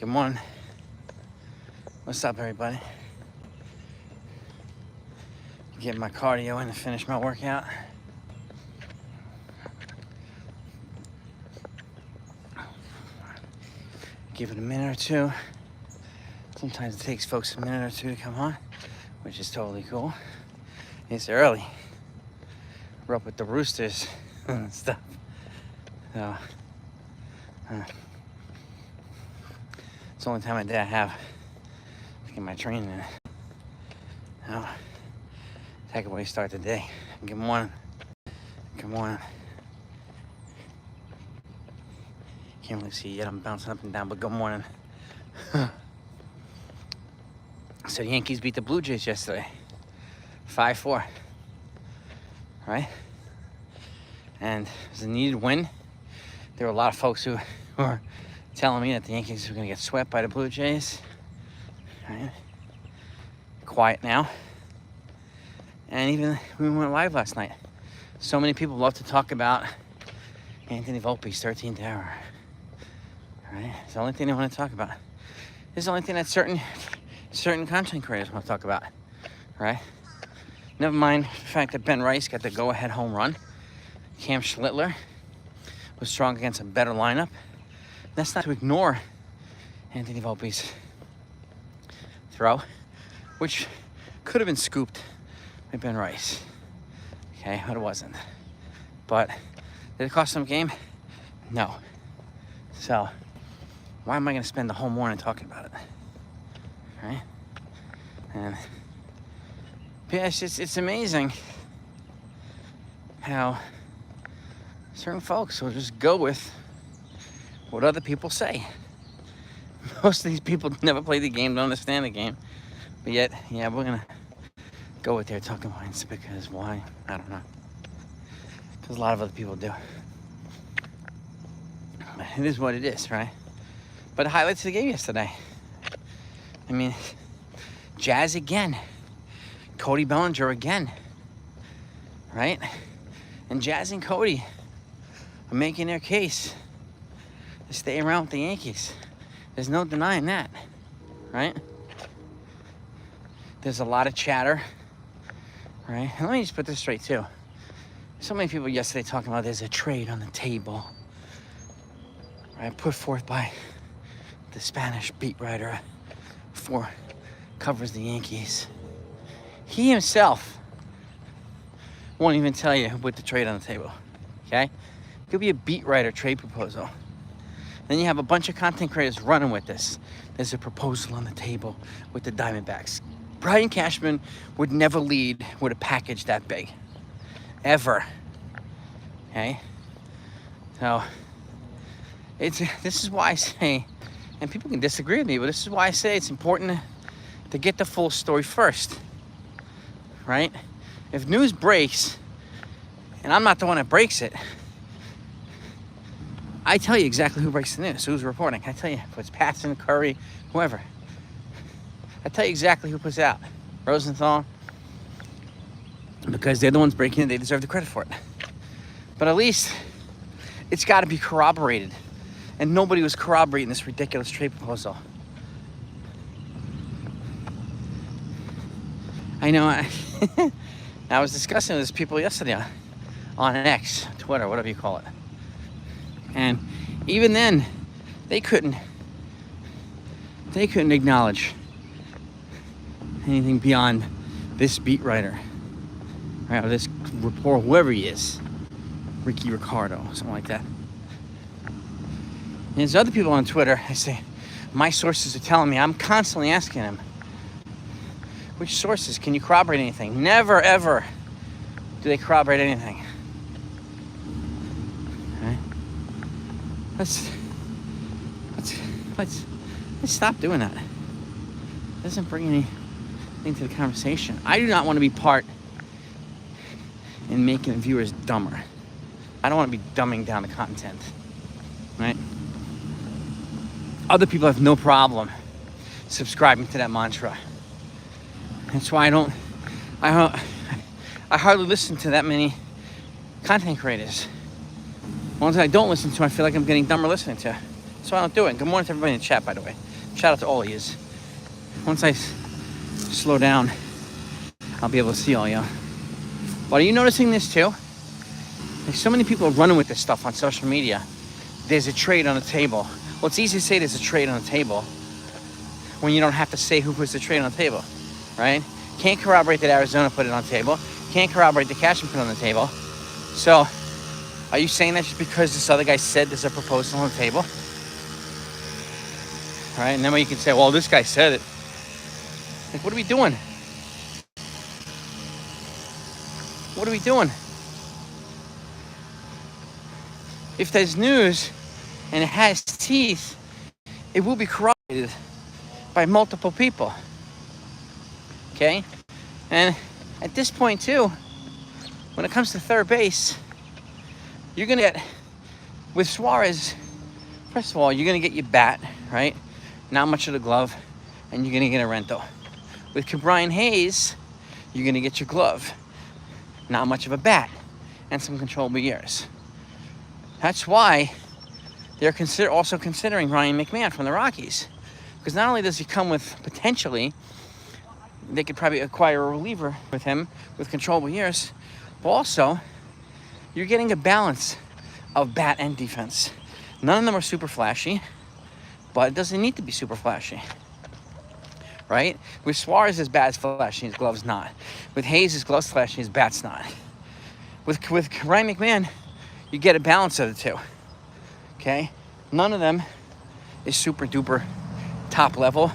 Good morning. What's up, everybody? Get my cardio in to finish my workout. Give it a minute or two. Sometimes it takes folks a minute or two to come on, which is totally cool. It's early. We're up with the roosters and stuff. So, it's the only time of day I have to get my training in. Now, take a way to start the day. Good morning. Good morning. Can't really see yet. I'm bouncing up and down, but good morning. So the Yankees beat the Blue Jays yesterday, 5-4, right? And it was a needed win. There were a lot of folks who were telling me that the Yankees were going to get swept by the Blue Jays. Right? Quiet now. And even we went live last night. So many people love to talk about Anthony Volpe's 13th error. Right? It's the only thing they want to talk about. It's the only thing that certain content creators want to talk about. Right? Never mind the fact that Ben Rice got the go-ahead home run. Cam Schlittlerr was strong against a better lineup. That's not to ignore Anthony Volpe's throw, which could have been scooped by Ben Rice. Okay, but it wasn't. But did it cost them a game? No. So why am I going to spend the whole morning talking about it? Right? And yeah, it's amazing how certain folks will just go with what other people say. Most of these people never play the game, don't understand the game. But yet, yeah, we're going to go with their talking points because why? I don't know. Because a lot of other people do. But it is what it is, right? But the highlights of the game yesterday. I mean, Jazz again. Cody Bellinger again. Right? And Jazz and Cody are making their case to stay around with the Yankees. There's no denying that, right? There's a lot of chatter, right? And let me just put this straight too. So many people yesterday talking about there's a trade on the table, right? Put forth by the Spanish beat writer for covers the Yankees. He himself won't even tell you who put the trade on the table, okay? It could be a beat writer trade proposal. Then you have a bunch of content creators running with this. There's a proposal on the table with the Diamondbacks. Brian Cashman would never lead with a package that big. Ever. Okay? So, this is why I say, and people can disagree with me, but this is why I say it's important to get the full story first. Right? If news breaks, and I'm not the one that breaks it, I tell you exactly who breaks the news, who's reporting. I tell you if it's Patson, Curry, whoever. I tell you exactly who puts it out. Rosenthal. Because they're the ones breaking it, they deserve the credit for it. But at least it's got to be corroborated. And nobody was corroborating this ridiculous trade proposal. I know, I was discussing with these people yesterday on X, Twitter, whatever you call it. And even then, they couldn't acknowledge anything beyond this beat writer, right? Or this reporter, whoever he is, Ricky Ricardo, something like that. And there's other people on Twitter, I say, my sources are telling me, I'm constantly asking them, which sources? Can you corroborate anything? Never, ever do they corroborate anything. Right? Let's stop doing that. It doesn't bring anything to the conversation. I do not want to be part in making the viewers dumber. I don't want to be dumbing down the content, right? Other people have no problem subscribing to that mantra. That's why I hardly listen to that many content creators. The ones that I don't listen to, I feel like I'm getting dumber listening to. So I don't do it. Good morning to everybody in the chat, by the way. Shout out to all of you. Once I slow down, I'll be able to see all y'all. But are you noticing this too? There's so many people running with this stuff on social media. There's a trade on the table. Well, it's easy to say there's a trade on the table when you don't have to say who puts the trade on the table, right? Can't corroborate that Arizona put it on the table. Can't corroborate that Cashman put it on the table. So, are you saying that just because this other guy said there's a proposal on the table? Right? And then you can say, well, this guy said it. Like, what are we doing? What are we doing? If there's news and it has teeth, it will be corroborated by multiple people. Okay? And at this point too, when it comes to third base, you're gonna get, with Suarez, first of all, you're gonna get your bat, right? Not much of the glove, and you're gonna get a rental. With Brian Hayes, you're gonna get your glove, not much of a bat, and some controllable years. That's why they're also considering Ryan McMahon from the Rockies. Because not only does he come with potentially, they could probably acquire a reliever with him with controllable years, but also you're getting a balance of bat and defense. None of them are super flashy, but it doesn't need to be super flashy, right? With Suarez, his bat's flashy, his glove's not. With Hayes, his glove's flashy, his bat's not. With Ryan McMahon, you get a balance of the two, okay? None of them is super duper top level,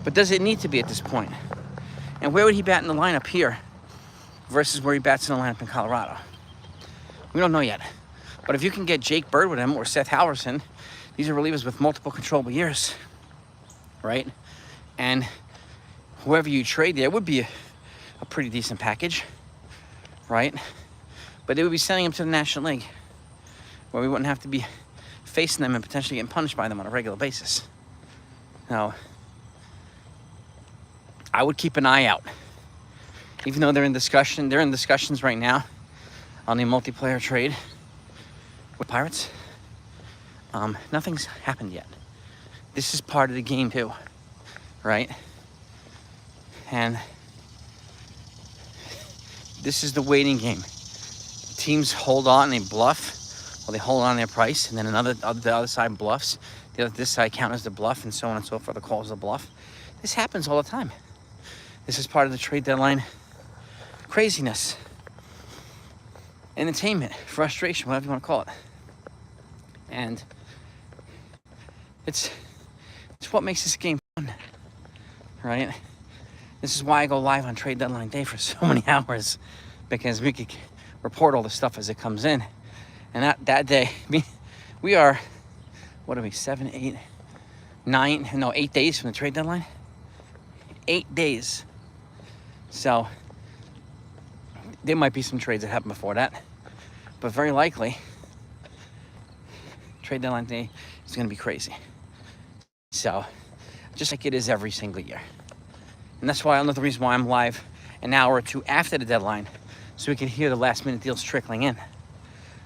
but does it need to be at this point? And where would he bat in the lineup here versus where he bats in the lineup in Colorado? We don't know yet. But if you can get Jake Bird with him or Seth Halverson, these are relievers with multiple controllable years, right? And whoever you trade there would be a pretty decent package, right? But they would be sending them to the National League, where we wouldn't have to be facing them and potentially getting punished by them on a regular basis. Now, I would keep an eye out. Even though they're in discussions right now on the multiplayer trade with Pirates. Nothing's happened yet. This is part of the game too, right? And this is the waiting game. Teams hold on and they bluff, or they hold on their price, and then the other side bluffs. This side counters the bluff, and so on and so forth. The calls the bluff. This happens all the time. This is part of the trade deadline craziness, entertainment, frustration, whatever you want to call it. And it's what makes this game fun, right? This is why I go live on trade deadline day for so many hours, because we could report all the stuff as it comes in. And that day, we are, what are we, 8 days from the trade deadline? 8 days. So there might be some trades that happen before that, but very likely trade deadline day is going to be crazy. So just like it is every single year. And that's why another reason why I'm live an hour or two after the deadline, so we can hear the last minute deals trickling in,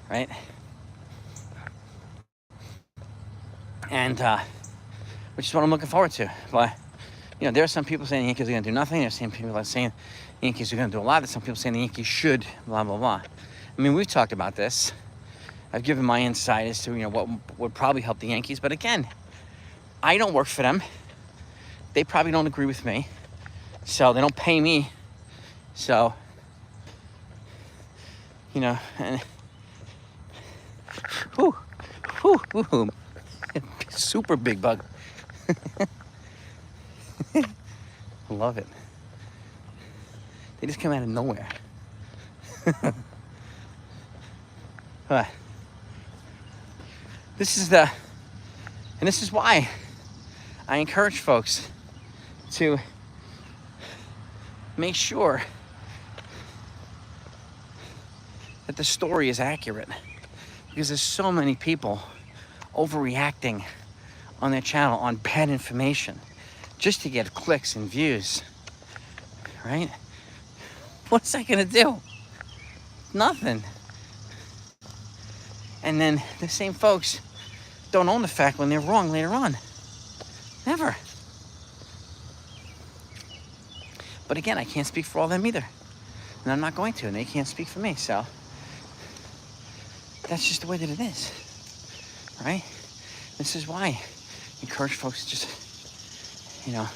right? And which is what I'm looking forward to. But you know, there are some people saying the Yankees are going to do nothing. There's some people that are saying the Yankees are going to do a lot. There's some people saying the Yankees should, blah, blah, blah. I mean, we've talked about this. I've given my insight as to, you know, what would probably help the Yankees. But again, I don't work for them. They probably don't agree with me. So they don't pay me. So, you know, and super big bug. I love it. They just come out of nowhere. This is why I encourage folks to make sure that the story is accurate, because there's so many people overreacting on their channel on bad information just to get clicks and views, right? What's that gonna do? Nothing. And then the same folks don't own the fact when they're wrong later on. Never. But again, I can't speak for all of them either. And I'm not going to, and they can't speak for me, so that's just the way that it is, right? This is why I encourage folks to just, you know,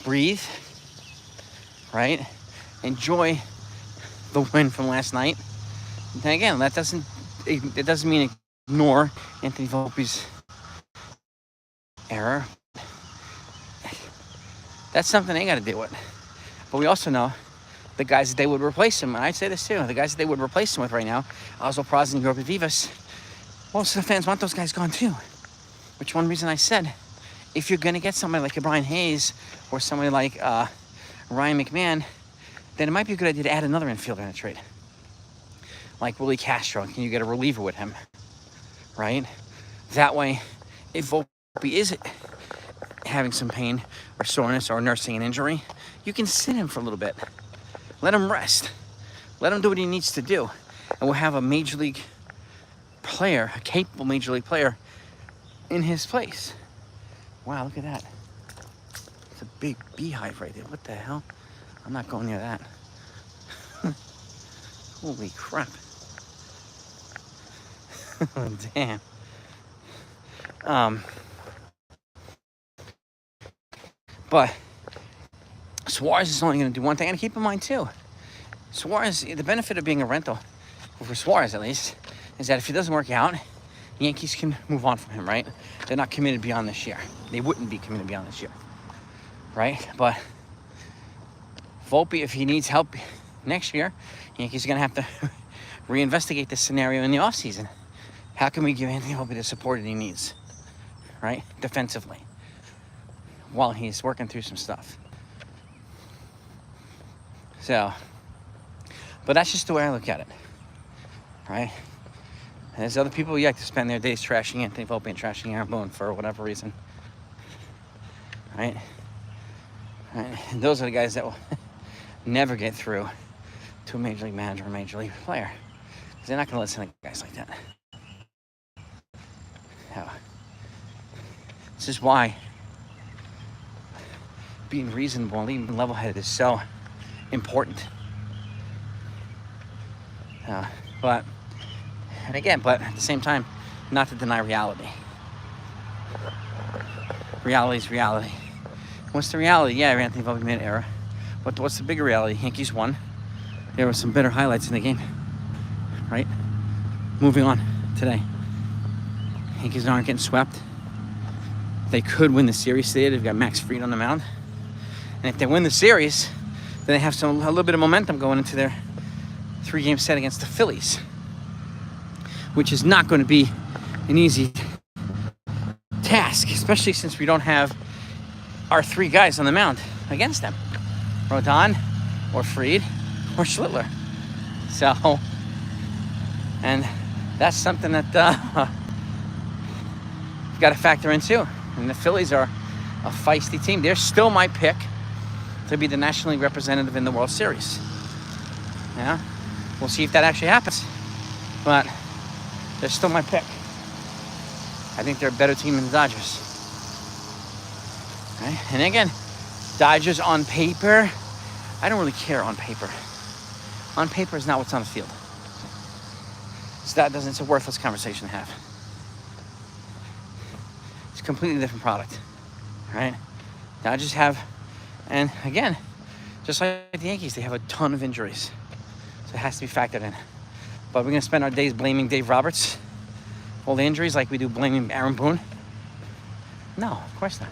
breathe, right? Enjoy the win from last night. And again, it doesn't mean ignore Anthony Volpe's error. That's something they got to deal with. But we also know the guys that they would replace him, and I'd say this too, the guys that they would replace him with right now, Oswald Peraza and Yorba Vivas, most of the fans want those guys gone too. Which one reason I said, if you're going to get somebody like a Brian Hayes or somebody like Ryan McMahon, then it might be a good idea to add another infielder in a trade. Like Willie Castro, can you get a reliever with him, right? That way, if Volpe is having some pain or soreness or nursing an injury, you can sit him for a little bit. Let him rest. Let him do what he needs to do. And we'll have a major league player, a capable major league player, in his place. Wow, look at that. It's a big beehive right there. What the hell? I'm not going near that. Holy crap. Damn. But Suarez is only going to do one thing, and keep in mind too, Suarez, the benefit of being a rental, for Suarez at least, is that if it doesn't work out, the Yankees can move on from him, right? They're not committed beyond this year. They wouldn't be committed beyond this year, right? But Volpe, if he needs help next year, Yankees are going to have to reinvestigate this scenario in the offseason. How can we give Anthony Volpe the support that he needs, right? Defensively, while he's working through some stuff. So, but that's just the way I look at it, right? And there's other people who like to spend their days trashing Anthony Volpe and trashing Aaron Boone for whatever reason, right? And those are the guys that will never get through to a major league manager or a major league player, because they're not going to listen to guys like that. So, this is why being reasonable and even level-headed is so important. But at the same time, not to deny reality. Reality is reality. What's the reality? Yeah, Anthony Volpe made an error. But what's the bigger reality? Yankees won. There were some better highlights in the game, right? Moving on today. Yankees aren't getting swept. They could win the series today. They've got Max Fried on the mound. And if they win the series, then they have a little bit of momentum going into their 3-game set against the Phillies, which is not going to be an easy task, especially since we don't have our 3 guys on the mound against them. Rodon, or Fried, or Schlittlerr. So, and that's something that you've got to factor in too. And the Phillies are a feisty team. They're still my pick to be the National League representative in the World Series. Yeah, we'll see if that actually happens. But they're still my pick. I think they're a better team than the Dodgers. Right? And again, Dodgers on paper, I don't really care on paper. On paper is not what's on the field. So it's a worthless conversation to have. It's a completely different product, right? Dodgers have, and again, just like the Yankees, they have a ton of injuries. So it has to be factored in. But we're going to spend our days blaming Dave Roberts for all the injuries like we do blaming Aaron Boone? No, of course not.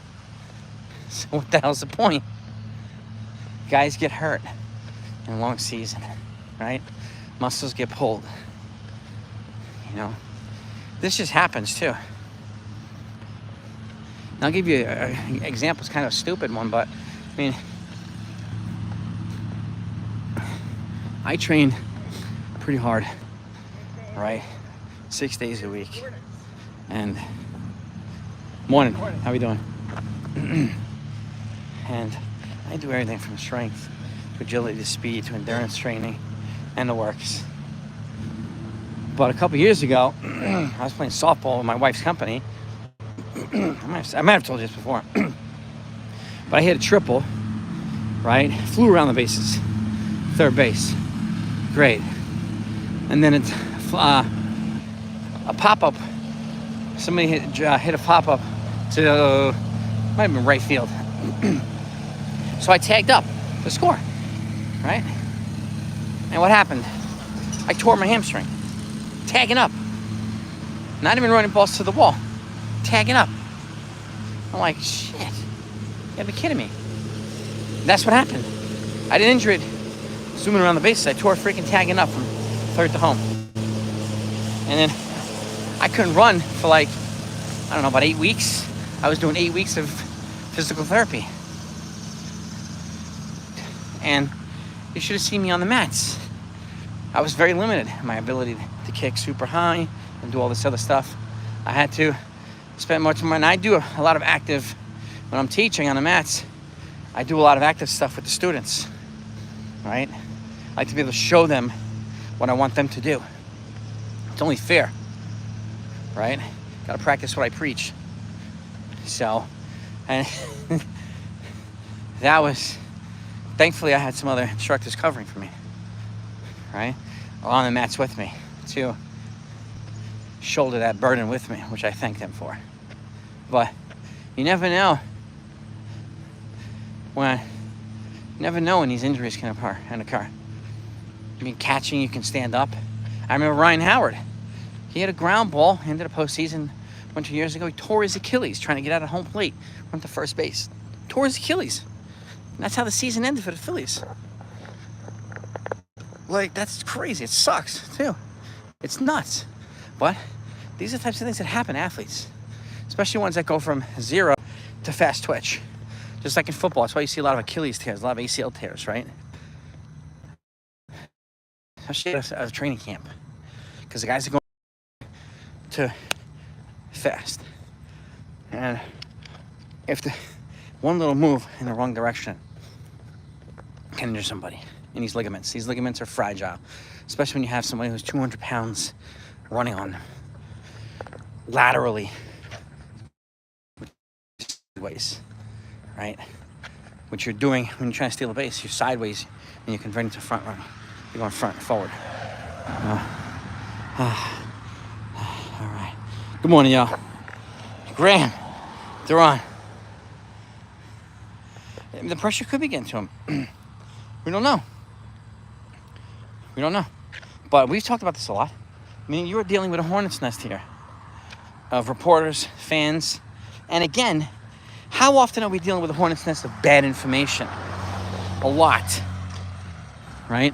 So what the hell's the point? Guys get hurt in a long season, right? Muscles get pulled. You know, this just happens too. And I'll give you an example. It's kind of a stupid one, but I mean, I train pretty hard, right? 6 days a week. And morning, how we doing? And I do everything from strength to agility to speed to endurance training and the works. But a couple years ago, I was playing softball with my wife's company. I might have told you this before. But I hit a triple, right? Flew around the bases. Third base. Great. And then it's a pop-up. Somebody hit a pop-up to, might have been right field. So I tagged up to score, right? And what happened? I tore my hamstring. Tagging up. Not even running balls to the wall. Tagging up. I'm like, shit. You gotta be kidding me. That's what happened. I didn't injure it zooming around the bases. I tore freaking tagging up from third to home. And then I couldn't run for like, I don't know, about 8 weeks. I was doing 8 weeks of physical therapy. And you should have seen me on the mats. I was very limited in my ability to kick super high and do all this other stuff. I had to spend much more, and I do a lot of active, when I'm teaching on the mats, I do a lot of active stuff with the students, right? I like to be able to show them what I want them to do. It's only fair, right? Got to practice what I preach. So, and that was, thankfully I had some other instructors covering for me, right? Or on the mats with me to shoulder that burden with me, which I thank them for. But you never know when these injuries can occur. I mean, catching, you can stand up. I remember Ryan Howard. He had a ground ball, ended a postseason a bunch of years ago. He tore his Achilles trying to get out of home plate, went to first base. Tore his Achilles. And that's how the season ended for the Phillies. Like, that's crazy. It sucks, too. It's nuts. But these are the types of things that happen to athletes, especially ones that go from zero to fast twitch. Just like in football. That's why you see a lot of Achilles tears, a lot of ACL tears, right? Especially at a training camp. Because the guys are going to fast. And if the one little move in the wrong direction can injure somebody in these ligaments. These ligaments are fragile, especially when you have somebody who's 200 pounds running on them laterally, ways, right? What you're doing when you're trying to steal a base, you're sideways and you're converting to front run. You're going front and forward. All right. Good morning, y'all. Graham, they're on. The pressure could be getting to him. We don't know. But we've talked about this a lot. I mean, you're dealing with a hornet's nest here of reporters, fans. And again, how often are we dealing with a hornet's nest of bad information? A lot, right?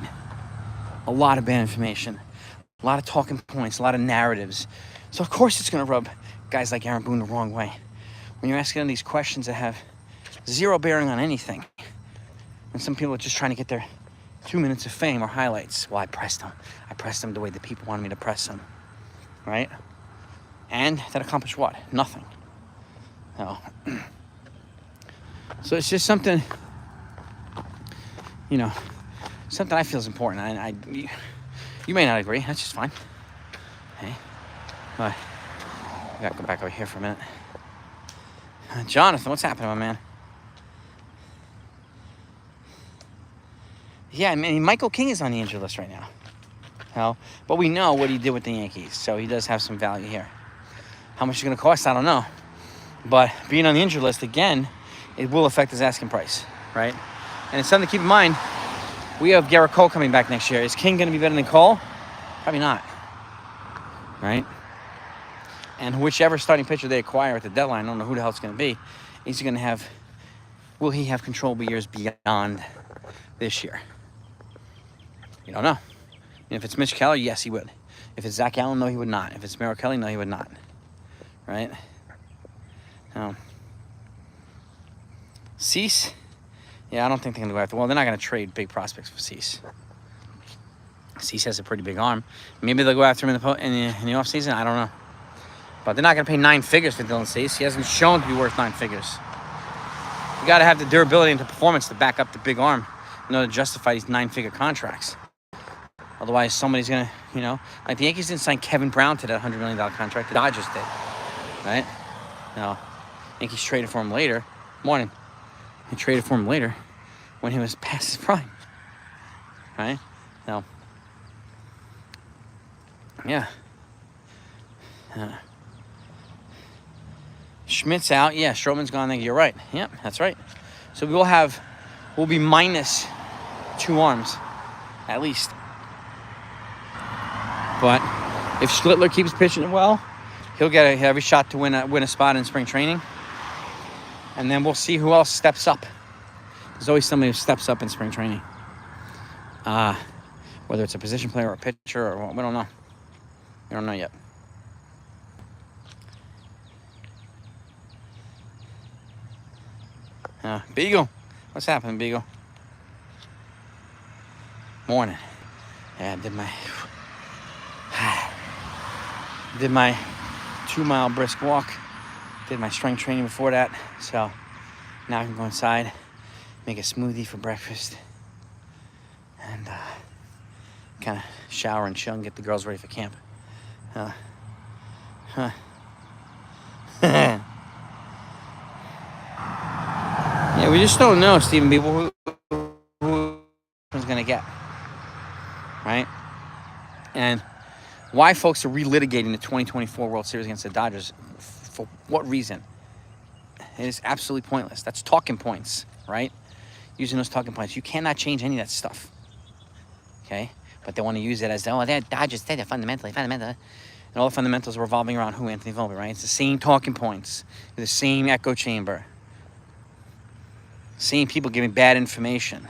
A lot of bad information. A lot of talking points, a lot of narratives. So of course it's going to rub guys like Aaron Boone the wrong way. When you're asking them these questions that have zero bearing on anything. And some people are just trying to get their 2 minutes of fame or highlights. Well, I pressed them the way the people wanted me to press them, right? And that accomplished what? Nothing. No. So it's just something, something I feel is important. You may not agree. That's just fine. Hey, but I gotta go back over here for a minute. Jonathan, what's happening, my man? Yeah, I mean, Michael King is on the injured list right now. But we know what he did with the Yankees, so he does have some value here. How much it's going to cost, I don't know. But being on the injured list, again, it will affect his asking price, right? And it's something to keep in mind. We have Garrett Cole coming back next year. Is King going to be better than Cole? Probably not, right? And whichever starting pitcher they acquire at the deadline, I don't know who the hell it's going to be, will he have controllable years beyond this year? You don't know. And if it's Mitch Keller, yes, he would. If it's Zach Allen, no, he would not. If it's Merrill Kelly, no, he would not. Right? Cease? Yeah, I don't think they're going to go after. Well, they're not going to trade big prospects for Cease. Cease has a pretty big arm. Maybe they'll go after him in the offseason. I don't know. But they're not going to pay 9 figures for Dylan Cease. He hasn't shown to be worth 9 figures. You got to have the durability and the performance to back up the big arm in order to justify these 9-figure contracts. Otherwise, somebody's gonna, like the Yankees didn't sign Kevin Brown to that $100 million contract. The Dodgers did, right? Now, Yankees traded for him later. Morning. They traded for him later when he was past his prime, right? Now, yeah. Schmidt's out. Yeah, Stroman's gone. You're right. Yep, that's right. So we'll be minus 2 arms, at least. But if Schlittlerr keeps pitching well, he'll get every shot to win a spot in spring training. And then we'll see who else steps up. There's always somebody who steps up in spring training. Whether it's a position player or a pitcher, or we don't know. We don't know yet. Beagle. What's happening, Beagle? Morning. Yeah, I did my 2-mile brisk walk. Did my strength training before that. So now I can go inside, make a smoothie for breakfast, and kind of shower and chill and get the girls ready for camp. Yeah, we just don't know, Stephen, people who is going to get, right? And why folks are relitigating the 2024 World Series against the Dodgers, for what reason? It is absolutely pointless. That's talking points, right? Using those talking points. You cannot change any of that stuff, okay? But they want to use it as, they're Dodgers, they're fundamental. And all the fundamentals are revolving around who? Anthony Volpe, right? It's the same talking points, the same echo chamber. Same people giving bad information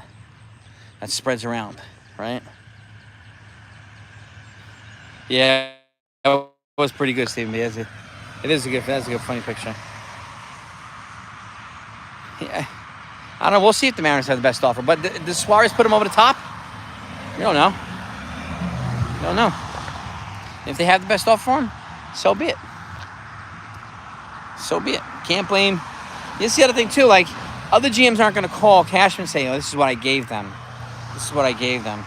that spreads around, right? Yeah, that was pretty good, Stephen. That's a good funny picture. Yeah, I don't know. We'll see if the Mariners have the best offer. But does Suarez put him over the top? We don't know. We don't know. If they have the best offer for him, so be it. So be it. Can't blame. This is the other thing too. Like, other GMs aren't going to call Cashman and say, "Oh, this is what I gave them. This is what I gave them."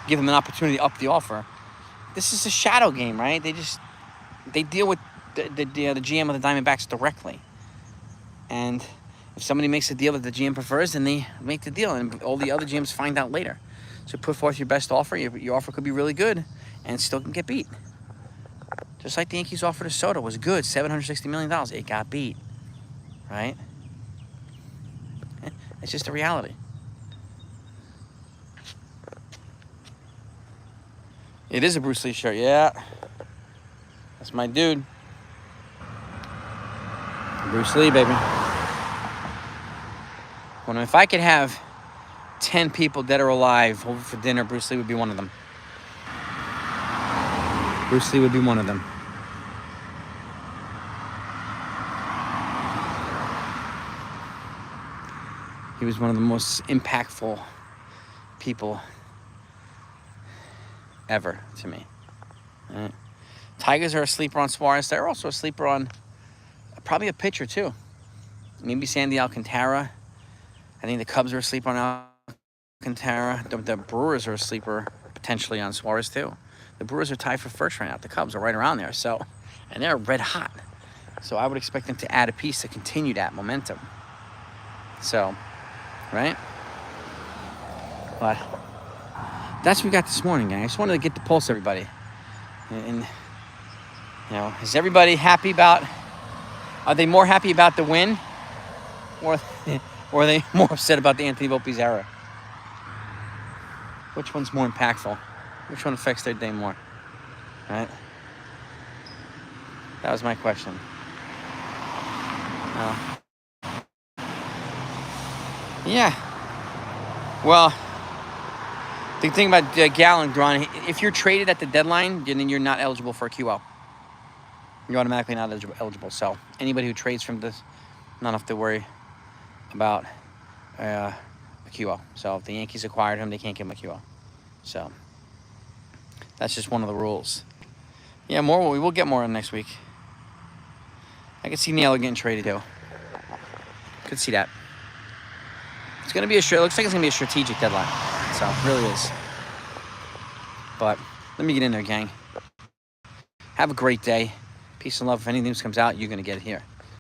Give them an opportunity to up the offer. This is a shadow game, right? They deal with the GM of the Diamondbacks directly. And if somebody makes a deal that the GM prefers, then they make the deal, and all the other GMs find out later. So put forth your best offer. Your offer could be really good, and still can get beat. Just like the Yankees offer to Soto was good, $760 million. It got beat, right? It's just a reality. It is a Bruce Lee shirt, yeah. That's my dude. Bruce Lee, baby. Well, if I could have 10 people dead or alive over for dinner, Bruce Lee would be one of them. Bruce Lee would be one of them. He was one of the most impactful people ever to me. Right. Tigers are a sleeper on Suarez. They're also a sleeper on probably a pitcher too. Maybe Sandy Alcantara. I think the Cubs are a sleeper on Alcantara. The Brewers are a sleeper potentially on Suarez too. The Brewers are tied for first right now. The Cubs are right around there. So, and they're red hot. So I would expect them to add a piece to continue that momentum. So, right? But that's what we got this morning, gang. I just wanted to get the pulse, everybody. And is everybody happy about? Are they more happy about the win, or are they more upset about the Anthony Volpe's error? Which one's more impactful? Which one affects their day more? Right? That was my question. Yeah. Well, the thing about Gallen, Duran, if you're traded at the deadline, then you're not eligible for a QO. You're automatically not eligible. So anybody who trades from this, not have to worry about a QO. So if the Yankees acquired him, they can't give him a QO. So that's just one of the rules. Yeah, we will get more in next week. I could see Naylor getting traded too. Could see that. It's gonna be looks like it's gonna be a strategic deadline. So it really is. But let me get in there, gang. Have a great day. Peace and love. If any news comes out, you're going to get it here.